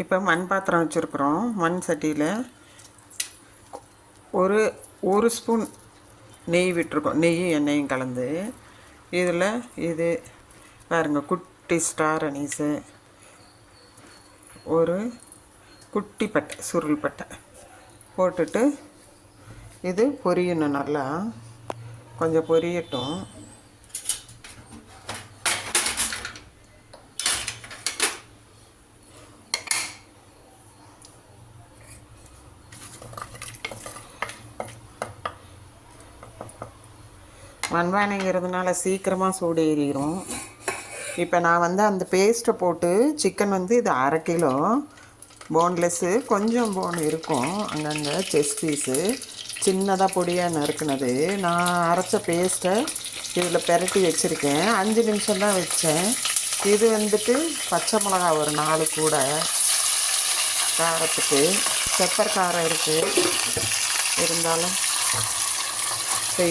இப்போ மண் பாத்திரம் வச்சுருக்குறோம். மண் சட்டியில் ஒரு ஸ்பூன் நெய் விட்டுருக்கோம். நெய்யும் எண்ணெயும் கலந்து இதில் இது பாருங்க, குட்டி ஸ்டார் அனீஸு, ஒரு குட்டி பட்டை, சுருள் பட்டை போட்டுட்டு இது பொரியணும். நல்லா கொஞ்சம் பொரியட்டும். மண்பானைங்கிறதுனால சீக்கிரமாக சூடு ஏறிடும். இப்போ நான் அந்த பேஸ்ட்டை போட்டு சிக்கன் இது 1/2 கிலோ போன்லெஸ்ஸு, கொஞ்சம் போன் இருக்கும் அங்கங்கே, செஸ் பீஸு சின்னதாக பொடியாக நறுக்குனது. நான் அரைச்ச பேஸ்ட்டை இதில் பெரட்டி வச்சுருக்கேன். 5 நிமிஷம் தான் வச்சேன். இது பச்சை மிளகா ஒரு 4 கூட காரத்துக்கு. பெப்பர் காரம் இருக்குது, இருந்தாலும்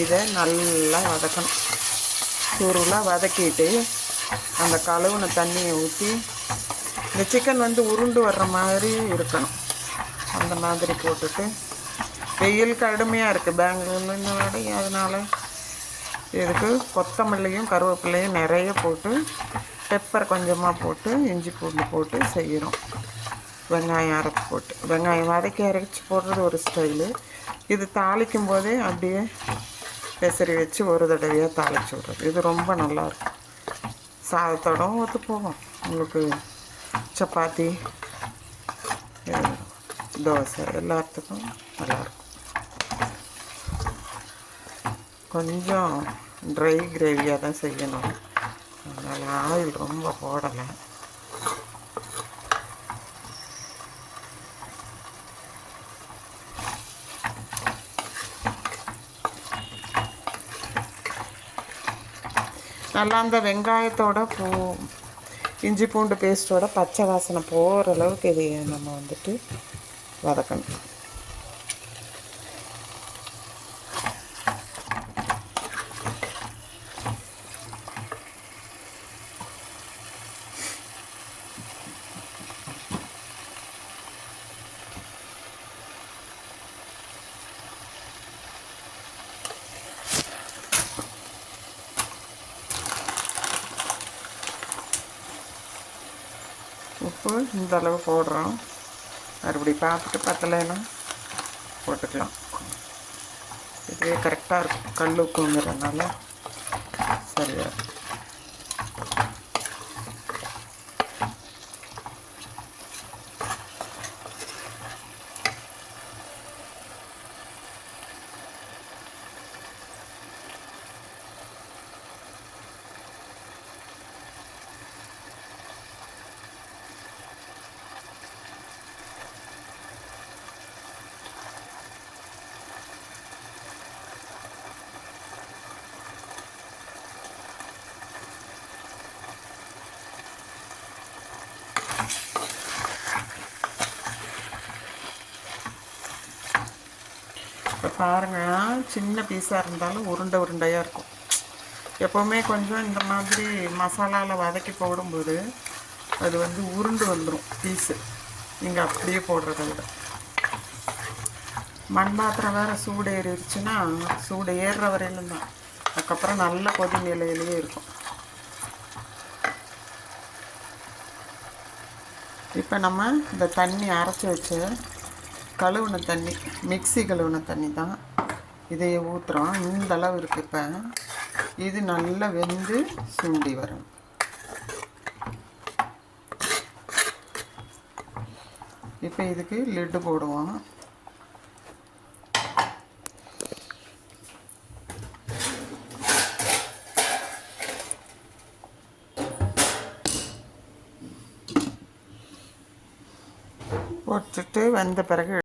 இதை நல்லா வதக்கணும். சுருளாக வதக்கிட்டு அந்த கழுவுன தண்ணியை ஊற்றி இந்த சிக்கன் உருண்டு வர்ற மாதிரி இருக்கணும். அந்த மாதிரி போட்டுட்டு, வெயில் கடுமையாக இருக்குது பெங்களூர்னு, அதனால் இதுக்கு கொத்தமல்லியும் கருவேப்பிலையும் நிறைய போட்டு, பெப்பர் கொஞ்சமாக போட்டு, இஞ்சி பூண்டு போட்டு செய்கிறோம். வெங்காயம் அரைச்சி போட்டு, வெங்காயம் வதக்கி அரைச்சி போடுறது ஒரு ஸ்டைலு. இது தாளிக்கும் போதே அப்படியே பெசரி வச்சு ஒரு தடவையாக தாளித்து விட்றது. இது ரொம்ப நல்லாயிருக்கும். சாதத்தோடும் ஒத்து போகும். உங்களுக்கு சப்பாத்தி, தோசை எல்லாத்துக்கும் நல்லாயிருக்கும். கொஞ்சம் ட்ரை கிரேவியாக தான் செய்யணும். அதனால் ஆயில் ரொம்ப போடலை. நல்லா அந்த வெங்காயத்தோட இஞ்சி பூண்டு பேஸ்ட்டோட பச்சை வாசனை போகிற அளவுக்கு இதை நம்ம வதக்கணும். உப்பு இந்த அளவு போடுறோம். மறுபடி பார்த்துட்டு பத்தலைன்னா போட்டுக்கலாம். இதுவே கரெக்டாக இருக்கும். கல் உப்புங்கிறதுனால சரியாக இருக்கும். இப்போ பாருங்கள், சின்ன பீஸாக இருந்தாலும் உருண்டையாக இருக்கும். எப்போவுமே கொஞ்சம் இந்த மாதிரி மசாலாவில் வதக்கி போடும்போது அது உருண்டு வந்துடும் பீஸு. நீங்கள் அப்படியே போடுறத விட. மண் பாத்திரம் வேறு சூடு ஏறிடுச்சுன்னா, சூடு ஏறுற வரையிலும் தான். அதுக்கப்புறம் நல்ல கொதி நிலையிலேயே இருக்கும். இப்போ நம்ம இந்த தண்ணி அரைச்சி வச்சு கழுவுன தண்ணி, மிக்ஸி கழுவுன தண்ணி தான் இதையே ஊற்றுறோம். இந்த அளவு இருக்குது. இப்போ இது நல்லா வெந்து சுண்டி வரும். இப்போ இதுக்கு லிட்டு போடுவோம். போட்டுட்டு வந்த பிறகு